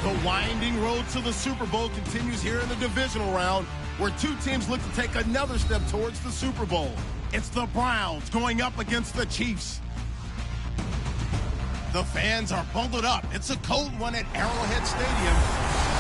The winding road to the Super Bowl continues here in the divisional round, where two teams look to take another step towards the Super Bowl. It's the Browns going up against the Chiefs. The fans are bundled up. It's a cold one at Arrowhead Stadium.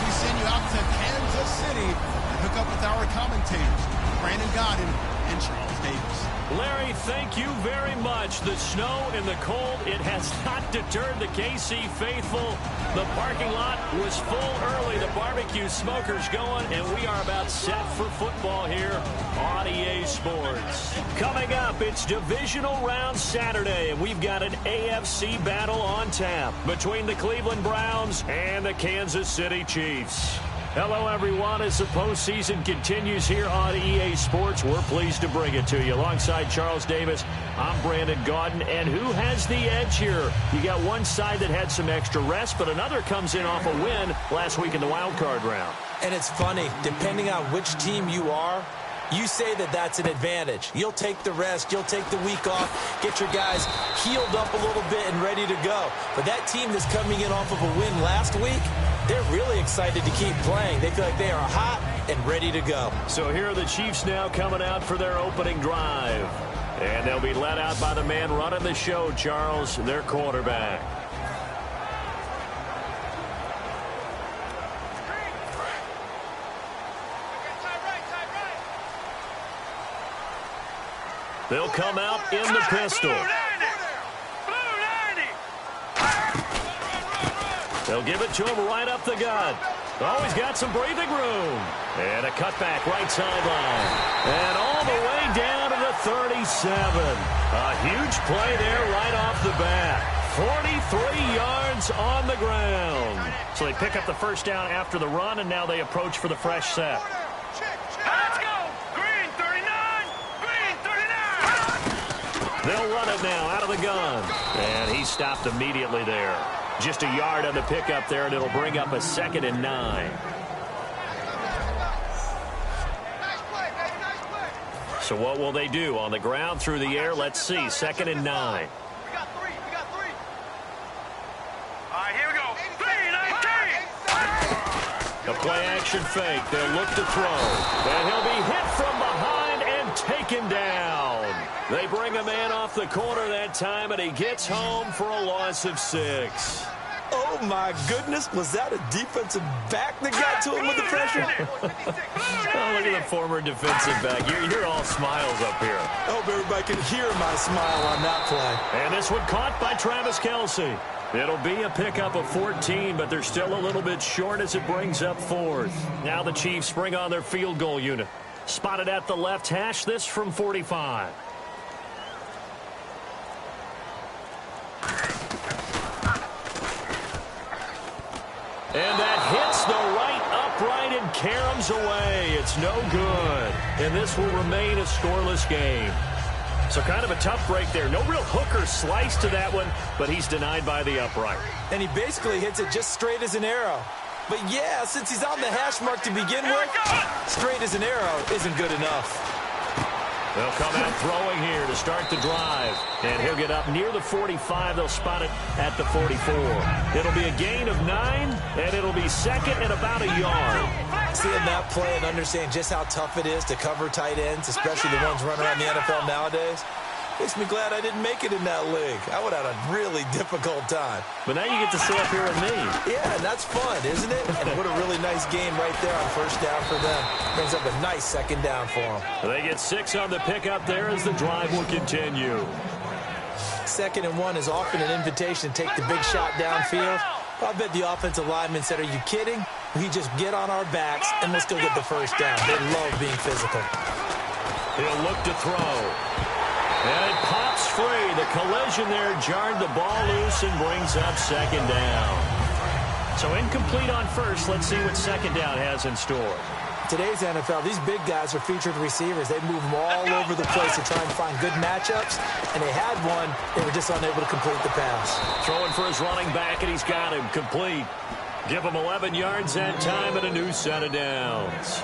We send you out to Kansas City to hook up with our commentators, Brandon Godden and Charles Davis. Larry, thank you very much. The snow and the cold, it has not deterred the KC faithful. The parking lot was full early. The barbecue smoker's going, and we are about set for football here on EA Sports. Coming up, it's Divisional Round Saturday, and we've got an AFC battle on tap between the Cleveland Browns and the Kansas City Chiefs. Hello, everyone. As the postseason continues here on EA Sports, we're pleased to bring it to you. Alongside Charles Davis, I'm Brandon Gaudin. And who has the edge here? You got one side that had some extra rest, but another comes in off a win last week in the wild card round. And it's funny, depending on which team you are, you say that that's an advantage. You'll take the rest. You'll take the week off. Get your guys healed up a little bit and ready to go. But that team that's coming in off of a win last week, they're really excited to keep playing. They feel like they are hot and ready to go. So here are the Chiefs now coming out for their opening drive. And they'll be led out by the man running the show, Charles, their quarterback. They'll come out in the pistol. They'll give it to him right up the gut. Oh, he's got some breathing room. And a cutback right sideline. And all the way down to the 37. A huge play there right off the bat. 43 yards on the ground. So they pick up the first down after the run, and now they approach for the fresh set. Let's go. Green 39. Green 39. They'll run it now out of the gun. And he stopped immediately there. Just a yard on the pickup there, and it'll bring up a 2nd and 9. So what will they do? On the ground, through the air, let's see. 2nd and 9. We got three. All right, here we go. 3-19. A play-action fake. They'll look to throw. And he'll be hit from behind and taken down. They bring a man off the corner that time, and he gets home for a loss of 6. Oh, my goodness. Was that a defensive back that got to him with the pressure? Oh, look at the former defensive back. You're all smiles up here. I hope everybody can hear my smile on that play. And this one caught by Travis Kelce. It'll be a pickup of 14, but they're still a little bit short as it brings up 4th. Now the Chiefs bring on their field goal unit. Spotted at the left hash, this from 45. And that hits the right upright and caroms away. It's no good. And this will remain a scoreless game. So kind of a tough break there. No real hook or slice to that one, but he's denied by the upright. And he basically hits it just straight as an arrow. But yeah, since he's on the hash mark to begin with, straight as an arrow isn't good enough. They'll come out throwing here to start the drive. And he'll get up near the 45. They'll spot it at the 44. It'll be a gain of 9, and it'll be 2nd and about a yard. Seeing that play and understanding just how tough it is to cover tight ends, especially the ones running around the NFL nowadays, makes me glad I didn't make it in that league. I would have had a really difficult time. But now you get to sit up here with me. Yeah, and that's fun, isn't it? And what a really nice game right there on first down for them. Brings up a nice 2nd down for them. They get 6 on the pickup there as the drive will continue. 2nd and 1 is often an invitation to take the big shot downfield. I bet the offensive lineman said, are you kidding? We just get on our backs and let's go get the first down. They love being physical. He'll look to throw. And it pops free. The collision there jarred the ball loose and brings up 2nd down. So incomplete on first. Let's see what 2nd down has in store. Today's NFL, these big guys are featured receivers. They move them all over the place to try and find good matchups. And they had one. They were just unable to complete the pass. Throwing for his running back, and he's got him complete. Give him 11 yards that time and a new set of downs.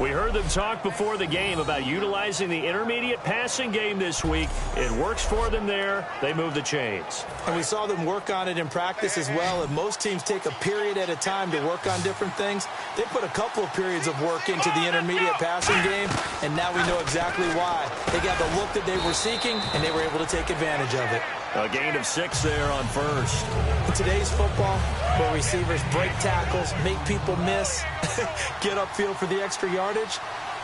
We heard them talk before the game about utilizing the intermediate passing game this week. It works for them there. They move the chains. And we saw them work on it in practice as well. And most teams take a period at a time to work on different things. They put a couple of periods of work into the intermediate passing game, and now we know exactly why. They got the look that they were seeking, and they were able to take advantage of it. A gain of 6 there on first. In today's football, where receivers break tackles, make people miss, get upfield for the extra yardage,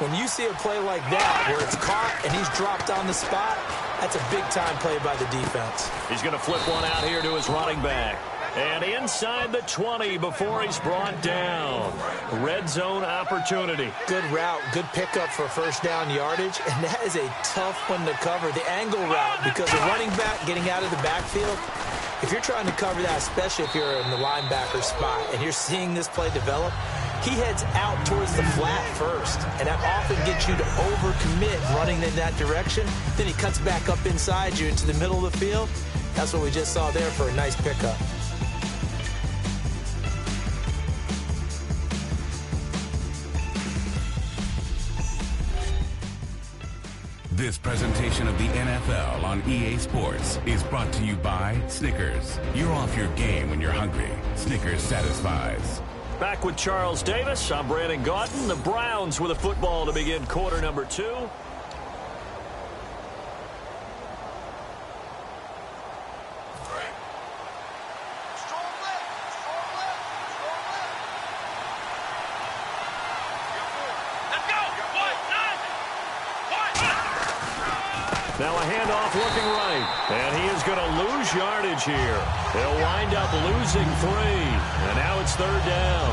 when you see a play like that where it's caught and he's dropped on the spot, that's a big-time play by the defense. He's going to flip one out here to his running back. And inside the 20 before he's brought down. Red zone opportunity. Good route, good pickup for first down yardage, and that is a tough one to cover. The angle route, because the running back getting out of the backfield, if you're trying to cover that, especially if you're in the linebacker spot and you're seeing this play develop, he heads out towards the flat first, and that often gets you to overcommit running in that direction. Then he cuts back up inside you into the middle of the field. That's what we just saw there for a nice pickup. This presentation of the NFL on EA Sports is brought to you by Snickers. You're off your game when you're hungry. Snickers satisfies. Back with Charles Davis. I'm Brandon Gaudin. The Browns with a football to begin quarter number 2. Now a handoff looking right, and he is going to lose yardage here. They'll wind up losing 3, and now it's third down.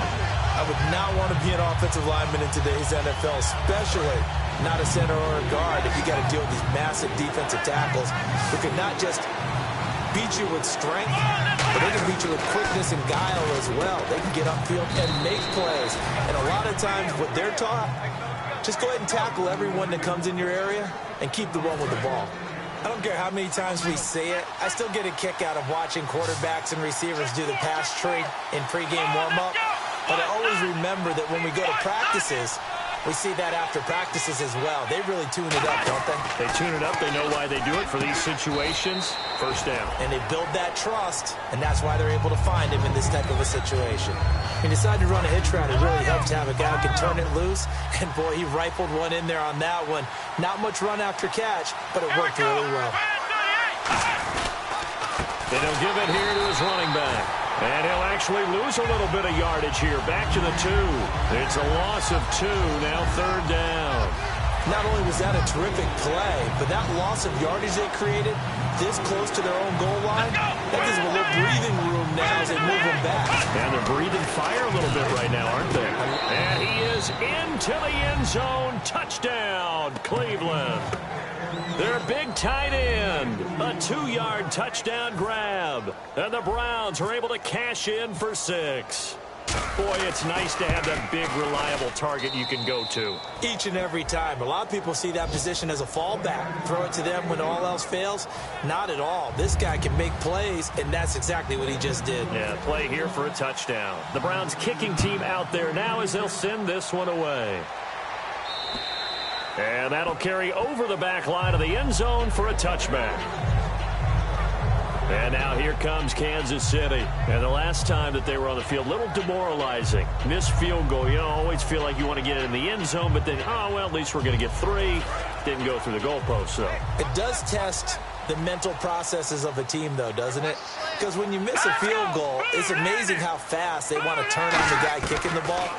I would not want to be an offensive lineman in today's NFL, especially not a center or a guard if you got to deal with these massive defensive tackles who can not just beat you with strength, but they can beat you with quickness and guile as well. They can get upfield and make plays, and a lot of times what they're taught, just go ahead and tackle everyone that comes in your area and keep the one with the ball. I don't care how many times we say it, I still get a kick out of watching quarterbacks and receivers do the pass tree in pregame warm-up. But I always remember that when we go to practices, we see that after practices as well. They really tune it up, don't they? They tune it up. They know why they do it for these situations. First down. And they build that trust, and that's why they're able to find him in this type of a situation. He decided to run a hitch route. It really helps to have a guy who can turn it loose. And, boy, he rifled one in there on that one. Not much run after catch, but it worked really well. And he'll give it here to his running back. And he'll actually lose a little bit of yardage here. Back to the 2. It's a loss of 2. Now third down. Not only was that a terrific play, but that loss of yardage they created this close to their own goal line, that gives them a little breathing room now as they move them back. And they're breathing fire a little bit right now, aren't they? And he is into the end zone. Touchdown, Cleveland. Their big tight end, a 2-yard touchdown grab. And the Browns are able to cash in for 6. Boy, it's nice to have that big, reliable target you can go to. Each and every time. A lot of people see that position as a fallback. Throw it to them when all else fails. Not at all. This guy can make plays, and that's exactly what he just did. Yeah, play here for a touchdown. The Browns kicking team out there now as they'll send this one away. And that'll carry over the back line of the end zone for a touchback. And now here comes Kansas City. And the last time that they were on the field, a little demoralizing. Missed field goal. You always feel like you want to get it in the end zone, but then, oh, well, at least we're going to get 3. Didn't go through the goalpost, though. It does test the mental processes of a team, though, doesn't it? Because when you miss a field goal, it's amazing how fast they want to turn on the guy kicking the ball.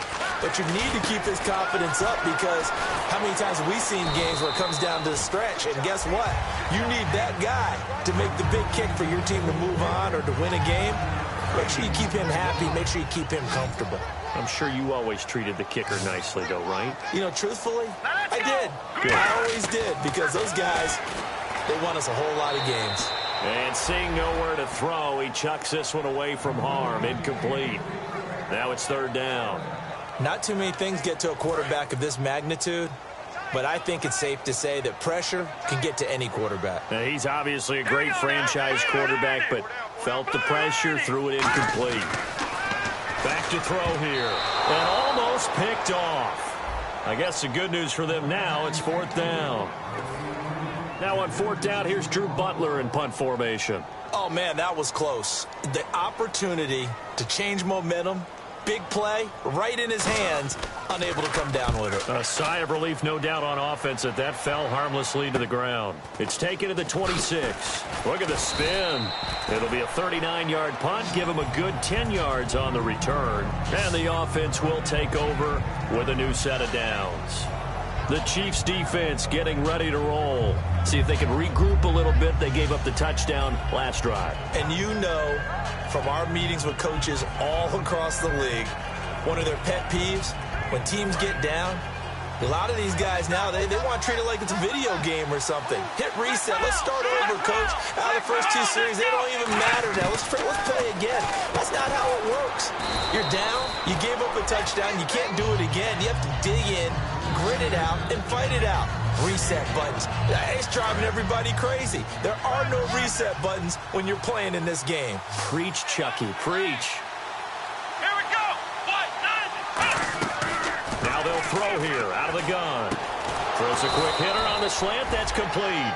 But you need to keep his confidence up, because how many times have we seen games where it comes down to the stretch? And guess what? You need that guy to make the big kick for your team to move on or to win a game. Make sure you keep him happy. Make sure you keep him comfortable. I'm sure you always treated the kicker nicely, though, right? You know, truthfully, I did. Good. I always did, because those guys, they won us a whole lot of games. And seeing nowhere to throw, he chucks this one away from harm. Incomplete. Now it's third down. Not too many things get to a quarterback of this magnitude, but I think it's safe to say that pressure can get to any quarterback. Now, he's obviously a great franchise quarterback, but felt the pressure, threw it incomplete. Back to throw here, and almost picked off. I guess the good news for them now, it's 4th down. Now on 4th down, here's Drew Butler in punt formation. Oh, man, that was close. The opportunity to change momentum, big play, right in his hands, unable to come down with it. A sigh of relief, no doubt, on offense that fell harmlessly to the ground. It's taken to the 26. Look at the spin. It'll be a 39-yard punt, give him a good 10 yards on the return. And the offense will take over with a new set of downs. The Chiefs defense getting ready to roll. See if they can regroup a little bit. They gave up the touchdown last drive. And you know from our meetings with coaches all across the league, one of their pet peeves, when teams get down, a lot of these guys now, they want to treat it like it's a video game or something. Hit reset. Let's start over, coach. Out of the first 2 series, they don't even matter now. Let's play again. That's not how it works. You're down. You gave up a touchdown. You can't do it again. You have to dig in, grit it out, and fight it out. Reset buttons. It's driving everybody crazy. There are no reset buttons when you're playing in this game. Preach, Chucky. Preach. Here we go. Now they'll throw here out of the gun. Throws a quick hitter on the slant. That's complete.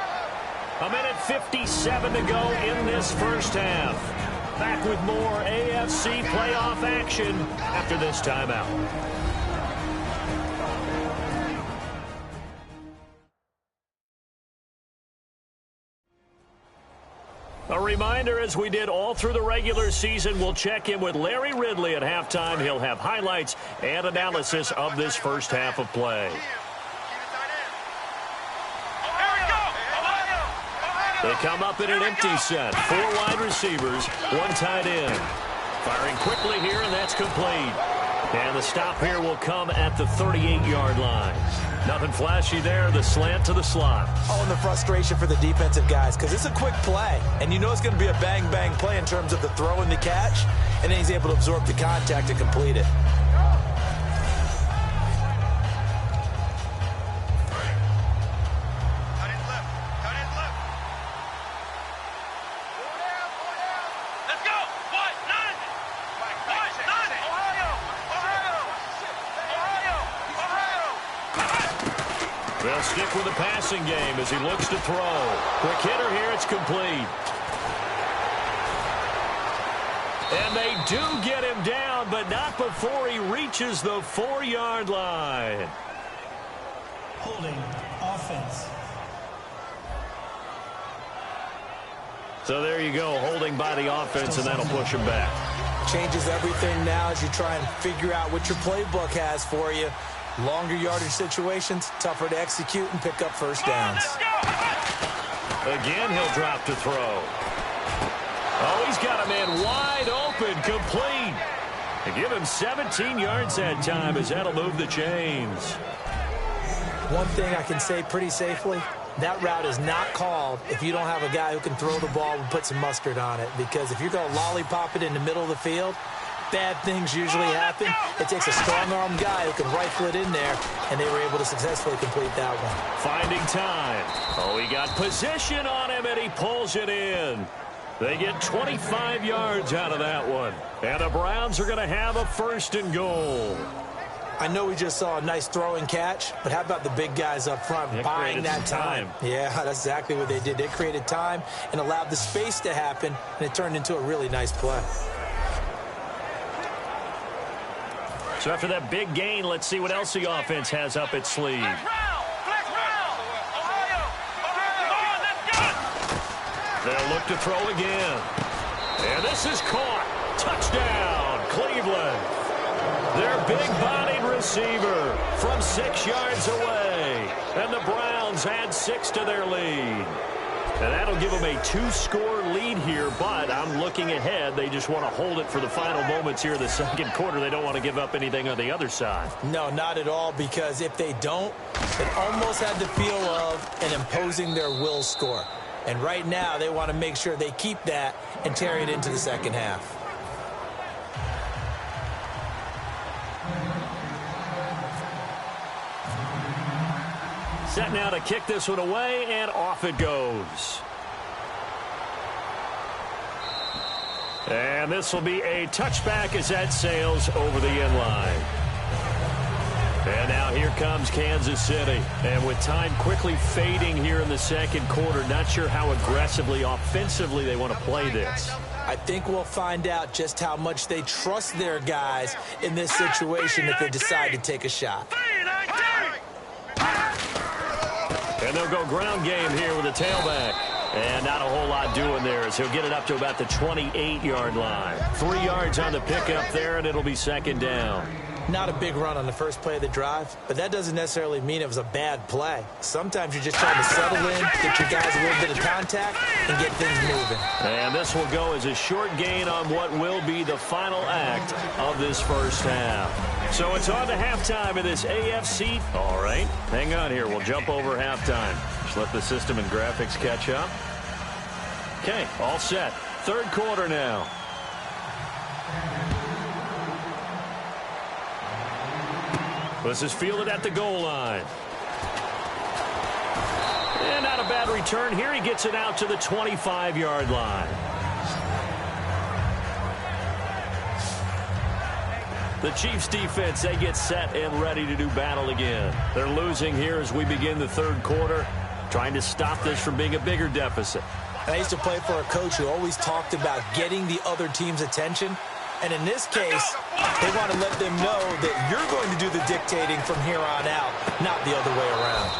1:57 to go in this first half. Back with more AFC playoff action after this timeout. A reminder, as we did all through the regular season, we'll check in with Larry Ridley at halftime. He'll have highlights and analysis of this first half of play. They come up in an empty set. 4 wide receivers, 1 tight end. Firing quickly here, and that's complete. And the stop here will come at the 38-yard line. Nothing flashy there, the slant to the slot. Oh, and the frustration for the defensive guys, because it's a quick play. And you know it's going to be a bang-bang play in terms of the throw and the catch. And then he's able to absorb the contact and complete it. They'll stick with the passing game as he looks to throw. Quick hitter here, it's complete. And they do get him down, but not before he reaches the 4-yard line. Holding offense. So there you go, holding by the offense, and that'll push him back. Changes everything now as you try and figure out what your playbook has for you. Longer yardage situations, tougher to execute and pick up first downs. Again, he'll drop to throw. Oh, he's got a man wide open, complete. They give him 17 yards that time as that'll move the chains. One thing I can say pretty safely, that route is not called if you don't have a guy who can throw the ball and put some mustard on it. Because if you're going to lollipop it in the middle of the field, bad things usually happen. It takes a strong-arm guy who can rifle it in there, and they were able to successfully complete that one. Finding time. Oh, he got position on him, and he pulls it in. They get 25 yards out of that one. And the Browns are going to have a 1st and goal. I know we just saw a nice throw and catch, but how about the big guys up front buying that time? Yeah, that's exactly what they did. They created time and allowed the space to happen, and it turned into a really nice play. So after that big gain, let's see what else the offense has up its sleeve. They'll look to throw again. And this is caught. Touchdown, Cleveland. Their big-bodied receiver from 6 yards away. And the Browns add 6 to their lead. And that'll give them a 2-score lead here, but I'm looking ahead. They just want to hold it for the final moments here in the second quarter. They don't want to give up anything on the other side. No, not at all, because if they don't, it almost had the feel of an imposing their will score. And right now, they want to make sure they keep that and carry it into the second half. Set now to kick this one away, and off it goes. And this will be a touchback as that sails over the end line. And now here comes Kansas City. And with time quickly fading here in the second quarter, not sure how aggressively, offensively they want to play this. I think we'll find out just how much they trust their guys in this situation if they decide to take a shot. And they'll go ground game here with a tailback. And not a whole lot doing there as he'll get it up to about the 28-yard line. 3 yards on the pickup there, and it'll be second down. Not a big run on the first play of the drive, but that doesn't necessarily mean it was a bad play. Sometimes you're just trying to settle in, get your guys a little bit of contact, and get things moving. And this will go as a short gain on what will be the final act of this first half. So it's on to halftime in this AFC. All right, hang on here. We'll jump over halftime. Just let the system and graphics catch up. Okay, all set. Third quarter now. This is fielded at the goal line. And not a bad return here. He gets it out to the 25-yard line. The Chiefs defense, they get set and ready to do battle again. They're losing here as we begin the third quarter, trying to stop this from being a bigger deficit. I used to play for a coach who always talked about getting the other team's attention. And in this case, they want to let them know that you're going to do the dictating from here on out, not the other way around.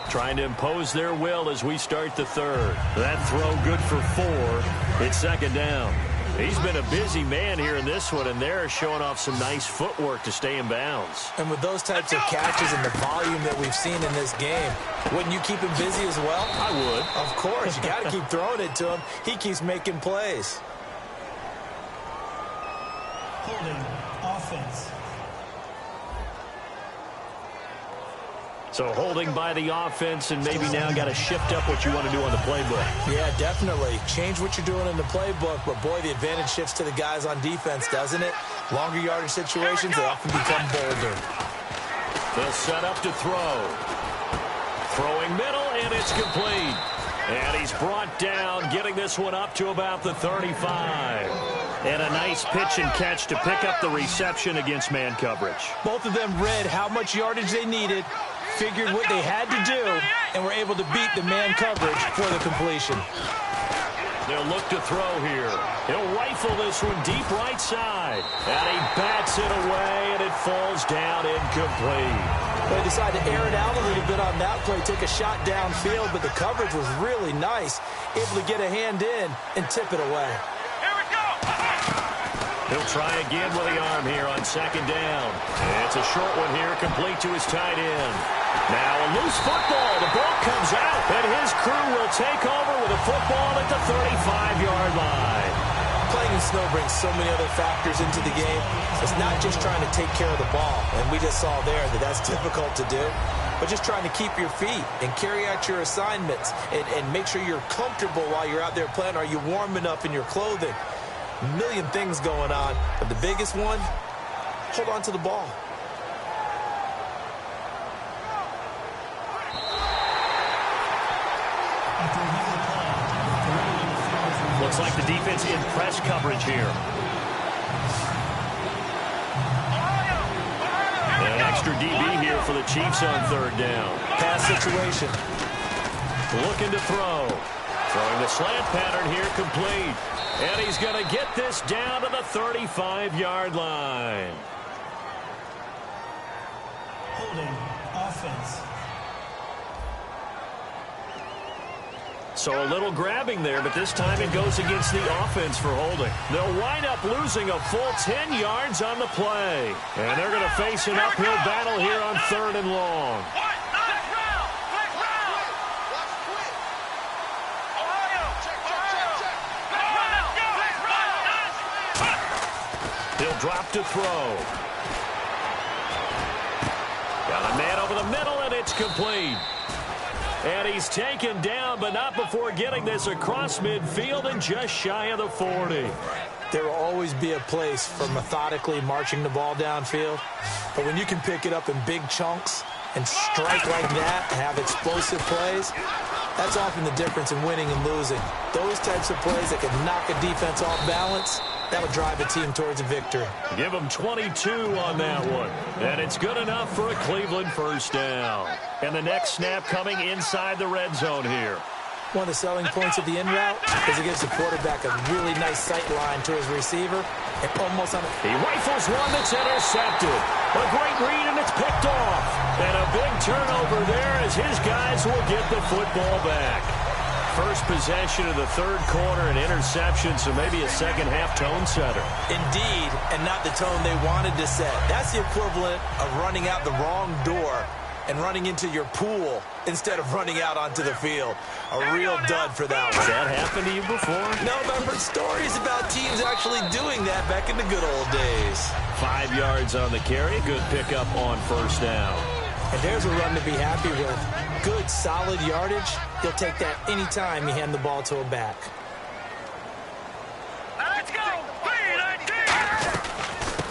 Trying to impose their will as we start the third. That throw good for 4. It's second down. He's been a busy man here in this one, and they're showing off some nice footwork to stay in bounds. And with those types of catches and the volume that we've seen in this game, wouldn't you keep him busy as well? I would. Of course. You got to keep throwing it to him. He keeps making plays. Holding offense. So holding by the offense, and maybe now got to shift up what you want to do on the playbook. Yeah, definitely. Change what you're doing in the playbook, but boy, the advantage shifts to the guys on defense, doesn't it? Longer yardage situations, they often become bolder. They'll set up to throw. Throwing middle, and it's complete. And he's brought down, getting this one up to about the 35. And a nice pitch and catch to pick up the reception against man coverage. Both of them read how much yardage they needed, figured what they had to do, and were able to beat the man coverage for the completion. They'll look to throw here. He'll rifle this one deep right side. And he bats it away, and it falls down incomplete. They decided to air it out a little bit on that play, take a shot downfield, but the coverage was really nice, able to get a hand in and tip it away. Here we go. He'll try again with the arm here on second down. It's a short one here, complete to his tight end. Now a loose football. The ball comes out, and his crew will take over with a football at the 35-yard line. Playing in snow brings so many other factors into the game. It's not just trying to take care of the ball, and we just saw there that that's difficult to do, but just trying to keep your feet and carry out your assignments and make sure you're comfortable while you're out there playing. Are you warm enough in your clothing? A million things going on, but the biggest one, hold on to the ball. Looks like the defense in press coverage here. An extra DB here for the Chiefs on third down. Pass situation. Looking to throw. Throwing the slant pattern here, complete. And he's going to get this down to the 35-yard line. Holding offense. So a little grabbing there, but this time it goes against the offense for holding. They'll wind up losing a full 10 yards on the play. And they're going to face an uphill battle here on third and long. He'll drop to throw. Got a man over the middle, and it's complete. And he's taken down, but not before getting this across midfield and just shy of the 40. There will always be a place for methodically marching the ball downfield. But when you can pick it up in big chunks and strike like that, have explosive plays, that's often the difference in winning and losing. Those types of plays that can knock a defense off balance, That'll drive a team towards a victory. Give them 22 on that one. And it's good enough for a Cleveland first down. And the next snap coming inside the red zone here. One of the selling points of the in route is it gives the quarterback a really nice sight line to his receiver. And almost on he rifles one that's intercepted. A great read, and it's picked off. And a big turnover there as his guys will get the football back. First possession of the third quarter, an interception, so maybe a second-half tone setter. Indeed, and not the tone they wanted to set. That's the equivalent of running out the wrong door and running into your pool instead of running out onto the field. A real dud for that one. Has that happened to you before? No, but I've heard stories about teams actually doing that back in the good old days. 5 yards on the carry. Good pickup on first down. And there's a run to be happy with. Good, solid yardage. You'll take that anytime you hand the ball to a back. Let's go!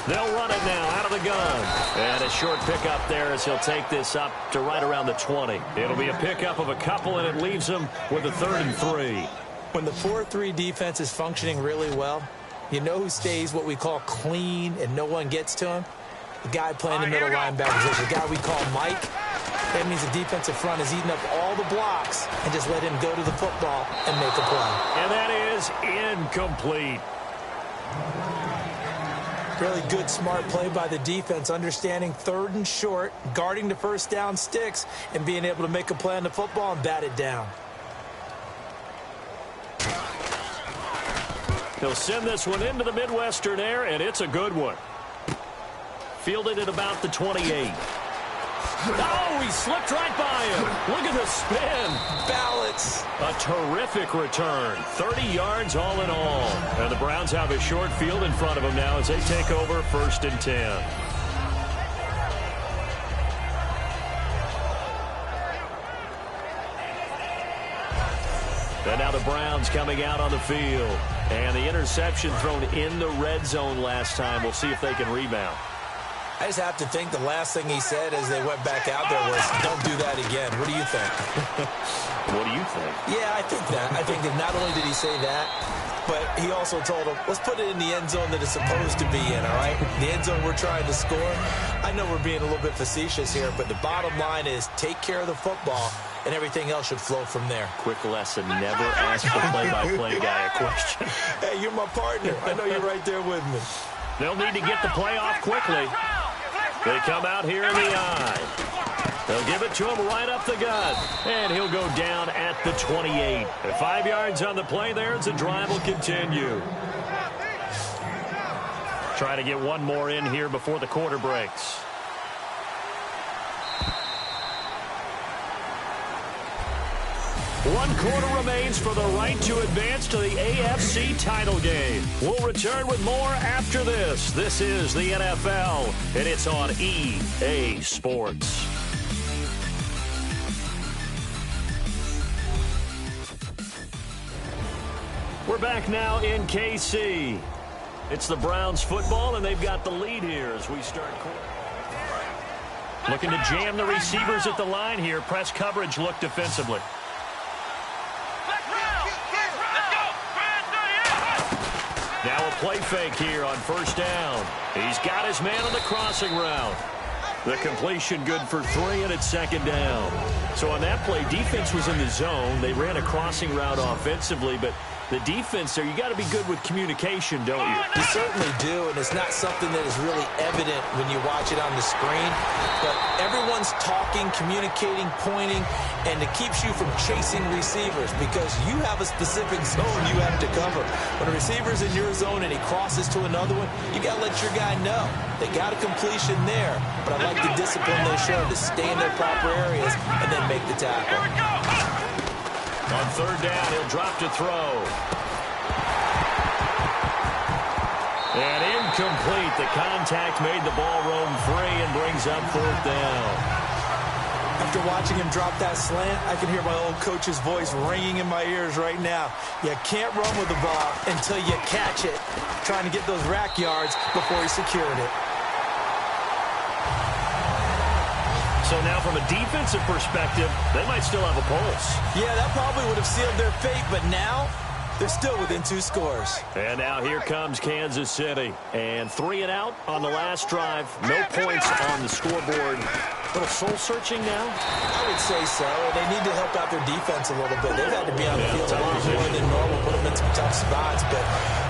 They'll run it now out of the gun. And a short pickup there as he'll take this up to right around the 20. It'll be a pickup of a couple, and it leaves him with a 3rd and 3. When the 4-3 defense is functioning really well, you know who stays what we call clean and no one gets to him? The guy playing the middle linebacker position, the guy we call Mike. That means the defensive front is eating up all the blocks and just let him go to the football and make a play. And that is incomplete. Really good, smart play by the defense, understanding 3rd and short, guarding the first down sticks, and being able to make a play on the football and bat it down. He'll send this one into the Midwestern air, and it's a good one. Fielded at about the 28. Oh, he slipped right by him. Look at the spin. Balance. A terrific return. 30 yards all in all. And the Browns have a short field in front of them now as they take over 1st and 10. And now the Browns coming out on the field. And the interception thrown in the red zone last time. We'll see if they can rebound. I just have to think the last thing he said as they went back out there was, don't do that again. What do you think? What do you think? Yeah, I think that. I think that not only did he say that, but he also told him, let's put it in the end zone that it's supposed to be in, all right? The end zone we're trying to score. I know we're being a little bit facetious here, but the bottom line is take care of the football, and everything else should flow from there. Quick lesson, never ask the play-by-play guy a question. Hey, you're my partner. I know you're right there with me. They'll need to get the play off quickly. They come out here in the eye. They'll give it to him right up the gut. And he'll go down at the 28. At 5 yards on the play there as the drive will continue. Try to get one more in here before the quarter breaks. One quarter remains for the right to advance to the AFC title game. We'll return with more after this. This is the NFL, and it's on EA Sports. We're back now in KC. It's the Browns football, and they've got the lead here as we start. Looking to jam the receivers at the line here. Press coverage look defensively. Now a play fake here on first down. He's got his man on the crossing route. The completion good for 3, and it's 2nd down. So on that play, defense was in the zone. They ran a crossing route offensively, but the defense there, you got to be good with communication, don't you? You certainly do, and it's not something that is really evident when you watch it on the screen. But everyone's talking, communicating, pointing, and it keeps you from chasing receivers because you have a specific zone you have to cover. When a receiver's in your zone and he crosses to another one, you got to let your guy know. They got a completion there, but I like the discipline they show to stay in their proper areas and then make the tackle. On 3rd down, he'll drop to throw. And incomplete. The contact made the ball roam free and brings up 4th down. After watching him drop that slant, I can hear my old coach's voice ringing in my ears right now. You can't run with the ball until you catch it. Trying to get those rack yards before he secured it. So now from a defensive perspective, they might still have a pulse. Yeah, that probably would have sealed their fate, but now They're still within 2 scores. And now here comes Kansas City. And 3 and out on the last drive. No points on the scoreboard. A little soul-searching now? I would say so. They need to help out their defense a little bit. They've had to be on the field a lot more than normal, put them in some tough spots. But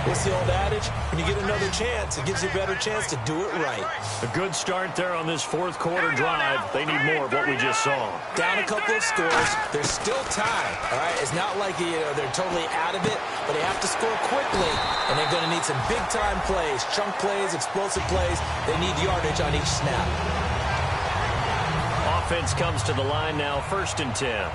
what's the old adage? When you get another chance, it gives you a better chance to do it right. A good start there on this fourth quarter drive. They need more of what we just saw. Down a couple of scores. There's still time, all right? It's not like they're totally out of it, but they have to score quickly, and they're going to need some big-time plays, chunk plays, explosive plays. They need yardage on each snap. Offense comes to the line now, 1st and 10. Here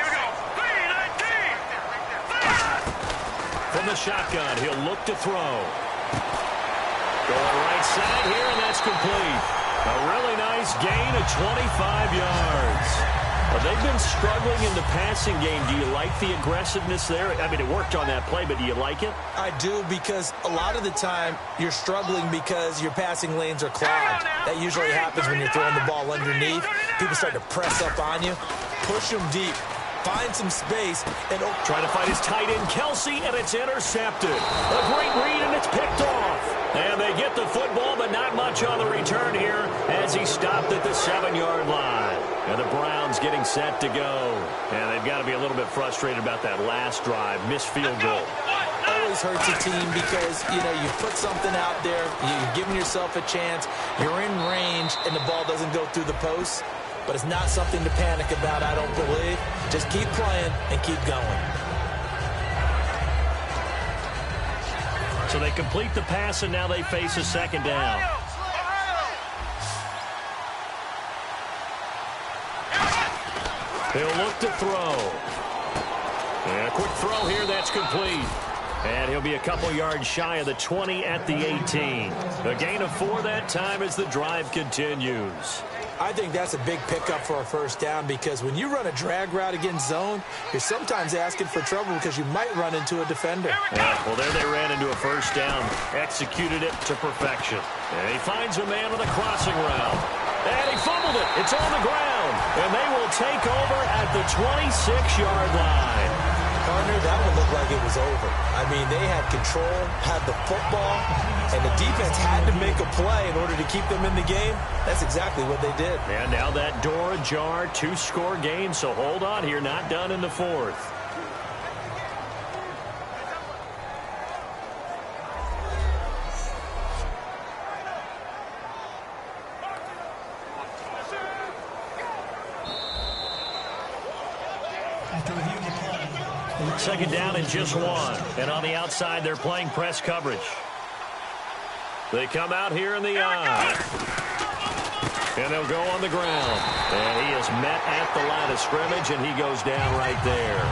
we go. 3-19. From the shotgun, he'll look to throw. Going right side here, and that's complete. A really nice gain of 25 yards. Well, they've been struggling in the passing game. Do you like the aggressiveness there? I mean, it worked on that play, but do you like it? I do, because a lot of the time you're struggling because your passing lanes are clogged. That usually happens when you're throwing the ball underneath. People start to press up on you. Push them deep. Find some space. And try to find his tight end, Kelsey, and it's intercepted. A great read, and it's picked off. And they get the football, but not much on the return here as he stopped at the 7-yard line. And the Browns getting set to go. And they've got to be a little bit frustrated about that last drive. Missed field goal. Always hurts a team because, you put something out there, you're giving yourself a chance, you're in range, and the ball doesn't go through the post. But it's not something to panic about, I don't believe. Just keep playing and keep going. So they complete the pass, and now they face a 2nd down. He'll look to throw. And a quick throw here, that's complete. And he'll be a couple yards shy of the 20 at the 18. A gain of 4 that time as the drive continues. I think that's a big pickup for a 1st down, because when you run a drag route against zone, you're sometimes asking for trouble because you might run into a defender. Yeah, well, there they ran into a 1st down. Executed it to perfection. And he finds a man on the crossing route. And he fumbled it. It's on the ground. And they will take over at the 26-yard line. Partner, that would look like it was over. I mean, they had control, had the football, and the defense had to make a play in order to keep them in the game. That's exactly what they did. And now that door ajar, 2-score game, so hold on here, not done in the 4th. Second down and just 1. And on the outside, they're playing press coverage. They come out here in the eye. And they'll go on the ground. And he is met at the line of scrimmage, and he goes down right there.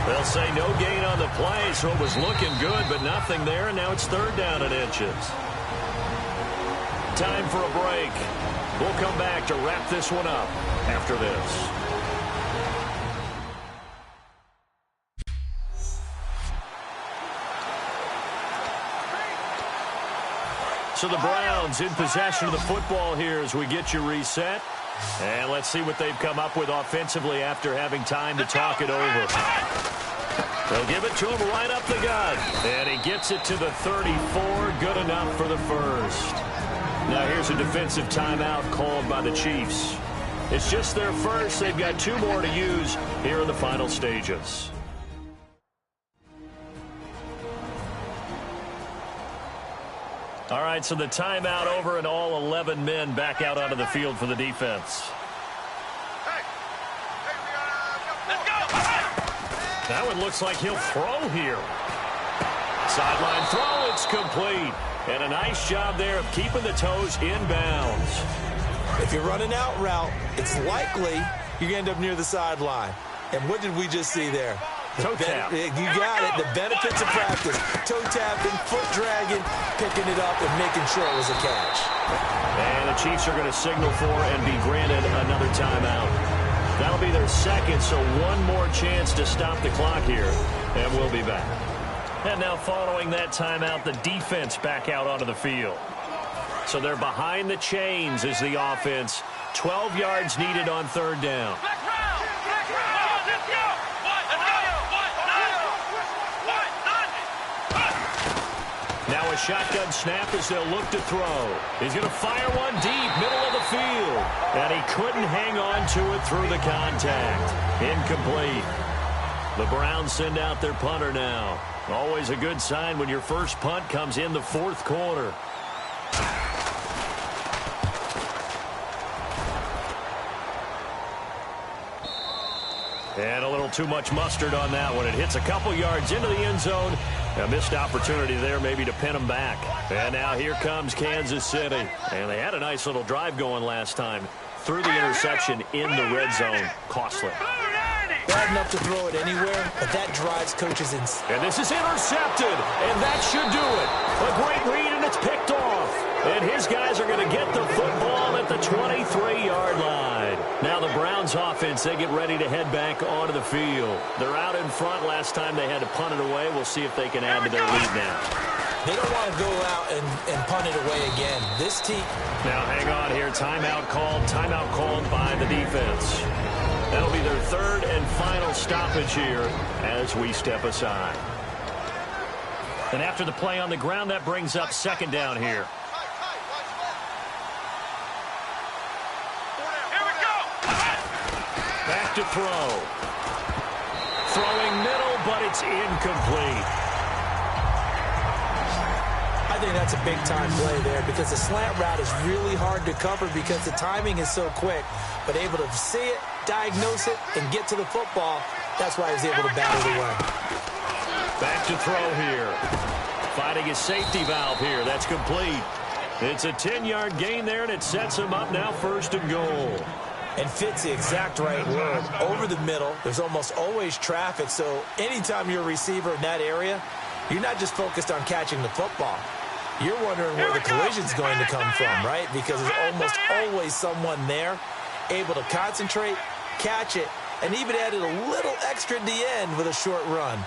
They'll say no gain on the play, so it was looking good, but nothing there, and now it's 3rd down and inches. Time for a break. We'll come back to wrap this one up after this. So the Browns in possession of the football here as we get you reset. And let's see what they've come up with offensively after having time to talk it over. They'll give it to him right up the gut. And he gets it to the 34. Good enough for the 1st. Now here's a defensive timeout called by the Chiefs. It's just their 1st. They've got 2 more to use here in the final stages. All right, so the timeout over and all 11 men back out onto the field for the defense. That one looks like he'll throw here. Sideline throw, it's complete. And a nice job there of keeping the toes inbounds. If you're running out route, it's likely you end up near the sideline. And what did we just see there? Toe tap. You got it. The benefits of practice. Toe tapping, foot dragging, picking it up, and making sure it was a catch. And the Chiefs are going to signal for and be granted another timeout. That'll be their 2nd, so 1 more chance to stop the clock here. And we'll be back. And now following that timeout, the defense back out onto the field. So they're behind the chains as the offense. 12 yards needed on 3rd down. Let's go! Now a shotgun snap as they'll look to throw. He's going to fire one deep, middle of the field. And he couldn't hang on to it through the contact. Incomplete. The Browns send out their punter now. Always a good sign when your first punt comes in the fourth quarter. And a little too much mustard on that one. It hits a couple yards into the end zone. A missed opportunity there maybe to pin them back. And now here comes Kansas City. And they had a nice little drive going last time. Through the interception in the red zone. Costly. Bad enough to throw it anywhere, but that drives coaches in. And this is intercepted. And that should do it. A great read, and it's picked off. And his guys are going to get the football at the 23-yard line. Now the Browns offense, they get ready to head back onto the field. They're out in front. Last time they had to punt it away. We'll see if they can add to their lead now. They don't want to go out and punt it away again. This team. Now hang on here. Timeout called by the defense. That'll be their third and final stoppage here as we step aside. And after the play on the ground, that brings up second down here. Back to throw. Throwing middle, but it's incomplete. I think that's a big-time play there because the slant route is really hard to cover because the timing is so quick. But able to see it, diagnose it, and get to the football, that's why he was able to battle the run. Back to throw here. Finding his safety valve here. That's complete. It's a 10-yard gain there, and it sets him up now first and goal. And fits the exact right word. Over the middle, there's almost always traffic, so anytime you're a receiver in that area, you're not just focused on catching the football. You're wondering where the collision's going to come from, right? Because there's almost always someone there able to concentrate, catch it, and even added a little extra at the end with a short run.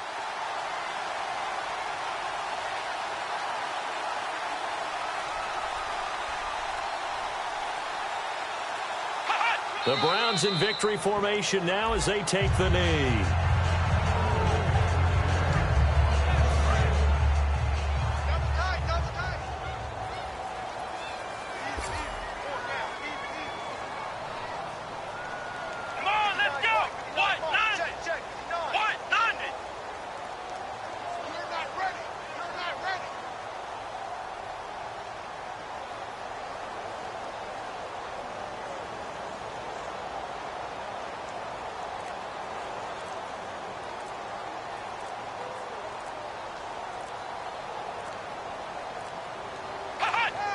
The Browns in victory formation now as they take the knee.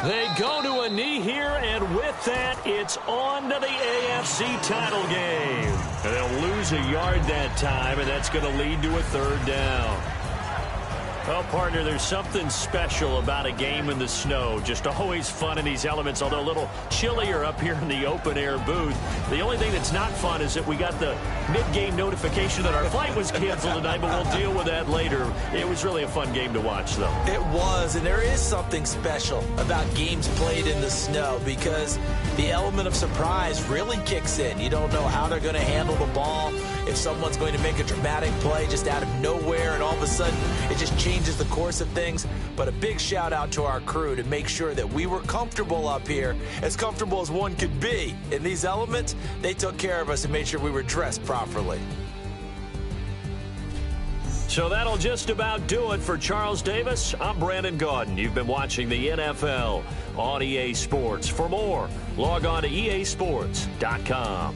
They go to a knee here, and with that, it's on to the AFC title game. And they'll lose a yard that time, and that's going to lead to a third down. Well, partner, there's something special about a game in the snow. Just always fun in these elements, although a little chillier up here in the open-air booth. The only thing that's not fun is that we got the mid-game notification that our flight was canceled tonight, but we'll deal with that later. It was really a fun game to watch, though. It was, and there is something special about games played in the snow because the element of surprise really kicks in. You don't know how they're going to handle the ball, if someone's going to make a dramatic play just out of nowhere, and all of a sudden it just changes the course of things. But a big shout out to our crew to make sure that we were comfortable up here, as comfortable as one could be. In these elements, they took care of us and made sure we were dressed properly. So that'll just about do it for Charles Davis. I'm Brandon Gaudin. You've been watching the NFL on EA Sports. For more, log on to easports.com.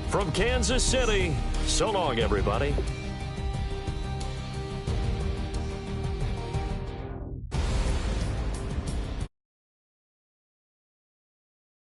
From Kansas City, so long, everybody.